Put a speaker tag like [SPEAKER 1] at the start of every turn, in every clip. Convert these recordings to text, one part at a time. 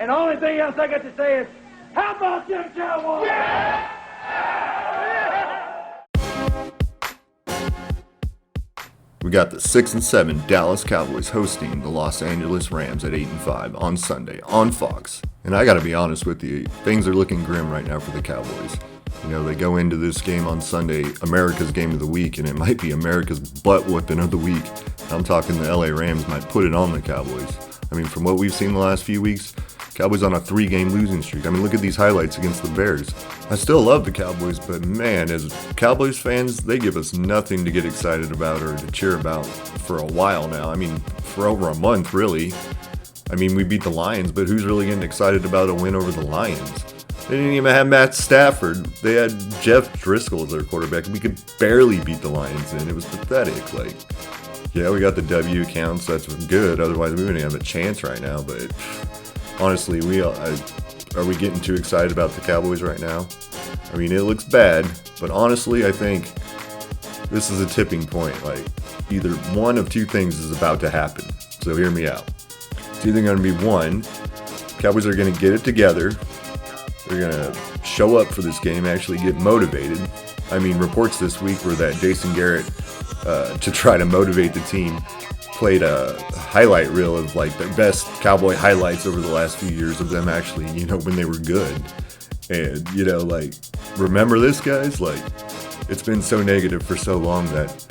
[SPEAKER 1] And the only thing else I got to say is, how about them Cowboys? Yeah!
[SPEAKER 2] We got the 6-7 Dallas Cowboys hosting the Los Angeles Rams at 8-5 on Sunday on Fox. And I got to be honest with you, things are looking grim right now for the Cowboys. You know, they go into this game on Sunday, America's game of the week, and it might be America's butt-whooping of the week. I'm talking the LA Rams might put it on the Cowboys. I mean, from what we've seen the last few weeks, Cowboys on a 3-game losing streak. I mean, look at these highlights against the Bears. I still love the Cowboys, but man, as Cowboys fans, they give us nothing to get excited about or to cheer about for a while now. I mean, for over a month, really. I mean, we beat the Lions, but who's really getting excited about a win over the Lions? They didn't even have Matt Stafford. They had Jeff Driscoll as their quarterback. We could barely beat the Lions, and it was pathetic. Like, yeah, we got the W counts. That's good. Otherwise, we wouldn't have a chance right now. But honestly, are we getting too excited about the Cowboys right now? I mean, it looks bad, but honestly, I think this is a tipping point. Like, either one of two things is about to happen. So hear me out. It's either going to be one, Cowboys are going to get it together. They're going to show up for this game, actually get motivated. I mean, reports this week were that Jason Garrett, to try to motivate the team, played a highlight reel of like the best Cowboy highlights over the last few years of them actually, you know, when they were good. And, you know, like, remember this, guys? Like, it's been so negative for so long that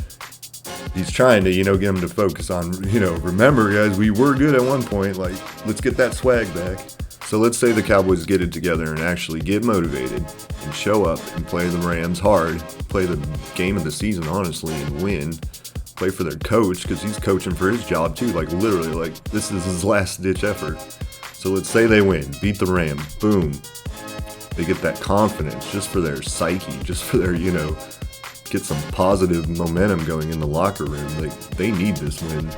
[SPEAKER 2] he's trying to, you know, get them to focus on, you know, remember, guys, we were good at one point. Like, let's get that swag back. So let's say the Cowboys get it together and actually get motivated and show up and play the Rams hard, play the game of the season, honestly, and win. Play for their coach, because he's coaching for his job too. Like, literally, like, this is his last-ditch effort. So let's say they win, beat the Rams, boom. They get that confidence just for their psyche, just for their, you know, get some positive momentum going in the locker room. Like, they need this win.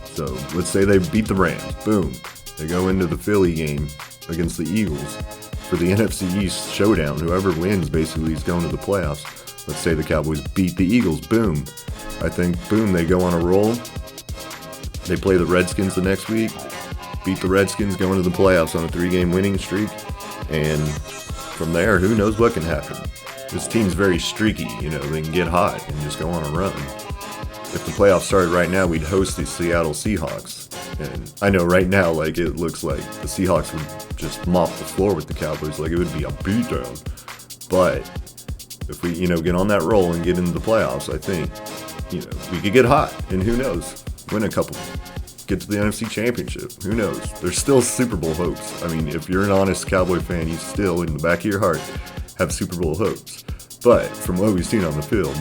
[SPEAKER 2] So let's say they beat the Rams, boom. They go into the Philly game against the Eagles for the NFC East showdown. Whoever wins basically is going to the playoffs. Let's say the Cowboys beat the Eagles, boom. I think, boom, they go on a roll. They play the Redskins the next week, beat the Redskins, go into the playoffs on a 3-game winning streak, and from there, who knows what can happen. This team's very streaky, you know, they can get hot and just go on a run. If the playoffs started right now, we'd host the Seattle Seahawks. And I know right now, like, it looks like the Seahawks would just mop the floor with the Cowboys. Like, it would be a beatdown. But if we, you know, get on that roll and get into the playoffs, I think, you know, we could get hot. And who knows? Win a couple. Get to the NFC Championship. Who knows? There's still Super Bowl hopes. I mean, if you're an honest Cowboy fan, you still, in the back of your heart, have Super Bowl hopes. But from what we've seen on the field,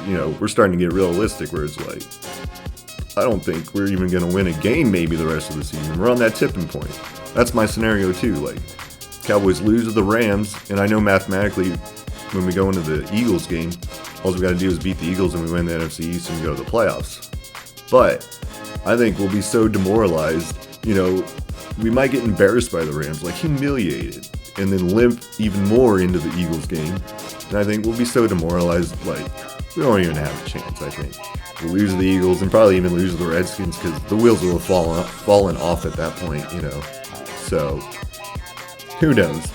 [SPEAKER 2] you know, we're starting to get realistic where it's like, I don't think we're even going to win a game maybe the rest of the season. We're on that tipping point. That's my scenario too. Like, Cowboys lose to the Rams, and I know mathematically when we go into the Eagles game, all we got to do is beat the Eagles and we win the NFC East and we go to the playoffs. But I think we'll be so demoralized, you know, we might get embarrassed by the Rams, like humiliated, and then limp even more into the Eagles game. And I think we'll be so demoralized, like, we don't even have a chance, I think. We'll lose to the Eagles and probably even lose to the Redskins because the wheels will have fallen off at that point, you know. So, who knows?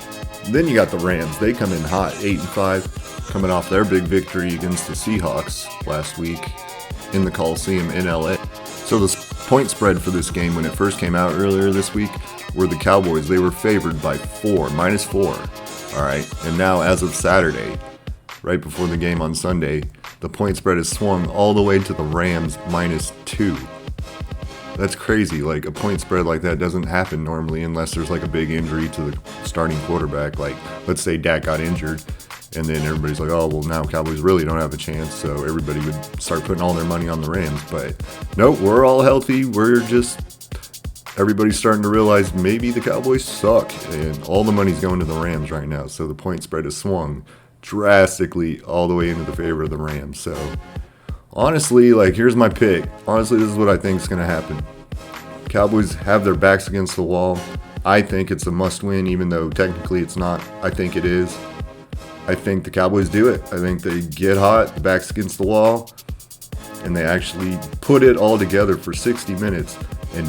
[SPEAKER 2] Then you got the Rams. They come in hot, 8-5, coming off their big victory against the Seahawks last week in the Coliseum in LA. So the point spread for this game when it first came out earlier this week were the Cowboys. They were favored by -4. All right. And now as of Saturday, right before the game on Sunday, the point spread has swung all the way to the Rams -2. That's crazy. Like, a point spread like that doesn't happen normally unless there's like a big injury to the starting quarterback. Like, let's say Dak got injured and then everybody's like, oh, well, now Cowboys really don't have a chance. So everybody would start putting all their money on the Rams. But nope, we're all healthy. Everybody's starting to realize maybe the Cowboys suck and all the money's going to the Rams right now. So the point spread has swung drastically all the way into the favor of the Rams. So honestly, like, here's my pick. Honestly, this is what I think is going to happen. Cowboys have their backs against the wall. I think it's a must-win, even though technically it's not. I think it is. I think the Cowboys do it. I think they get hot, the back's against the wall, and they actually put it all together for 60 minutes and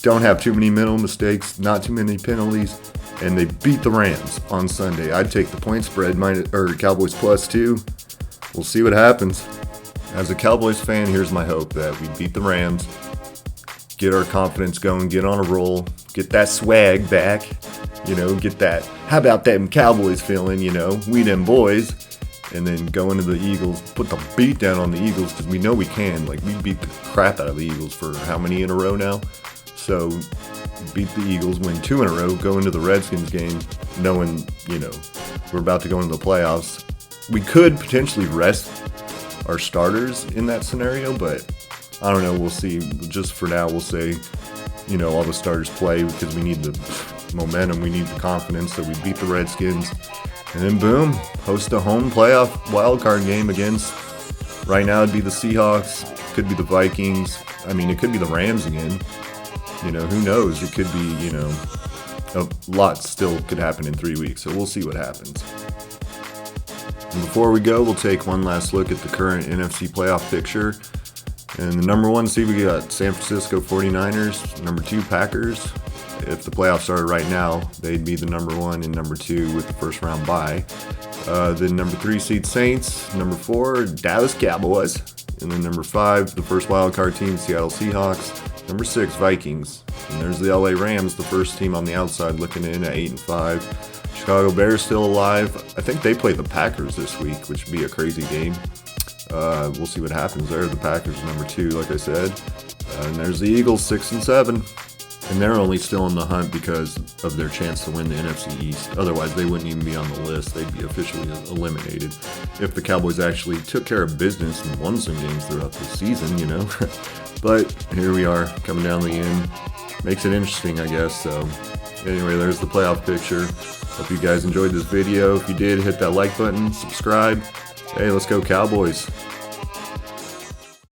[SPEAKER 2] don't have too many mental mistakes, not too many penalties, and they beat the Rams on Sunday. I'd take the point spread Cowboys +2. We'll see what happens. As a Cowboys fan, here's my hope that we beat the Rams, get our confidence going, get on a roll, get that swag back, get that, how about them Cowboys feeling, we them boys, and then go into the Eagles, put the beat down on the Eagles, because we know we can. Like, we beat the crap out of the Eagles for how many in a row now? So, beat the Eagles, win 2 in a row, go into the Redskins game, knowing, we're about to go into the playoffs. We could potentially rest our starters in that scenario, but I don't know, we'll see. Just for now, we'll say, all the starters play because we need the momentum, we need the confidence that we beat the Redskins, and then boom, host a home playoff wildcard game against, right now it'd be the Seahawks, could be the Vikings, it could be the Rams again, who knows, it could be, a lot still could happen in 3 weeks, so we'll see what happens. And before we go, we'll take one last look at the current NFC playoff picture. And the number 1 seed, we got San Francisco 49ers, number 2 Packers. If the playoffs started right now, they'd be the number 1 and number 2 with the first round bye. Then number 3 seed Saints, number 4 Dallas Cowboys, and then number 5 the first wild card team Seattle Seahawks, number 6 Vikings, and there's the LA Rams, the first team on the outside looking in at 8-5. Chicago Bears still alive. I think they play the Packers this week, which would be a crazy game. We'll see what happens there. The Packers number 2, like I said. And there's the Eagles, 6-7. And they're only still in the hunt because of their chance to win the NFC East. Otherwise, they wouldn't even be on the list. They'd be officially eliminated if the Cowboys actually took care of business and won some games throughout the season, But here we are, coming down the end. Makes it interesting, I guess. So anyway, there's the playoff picture. Hope you guys enjoyed this video. If you did, hit that like button, subscribe. Hey, let's go Cowboys.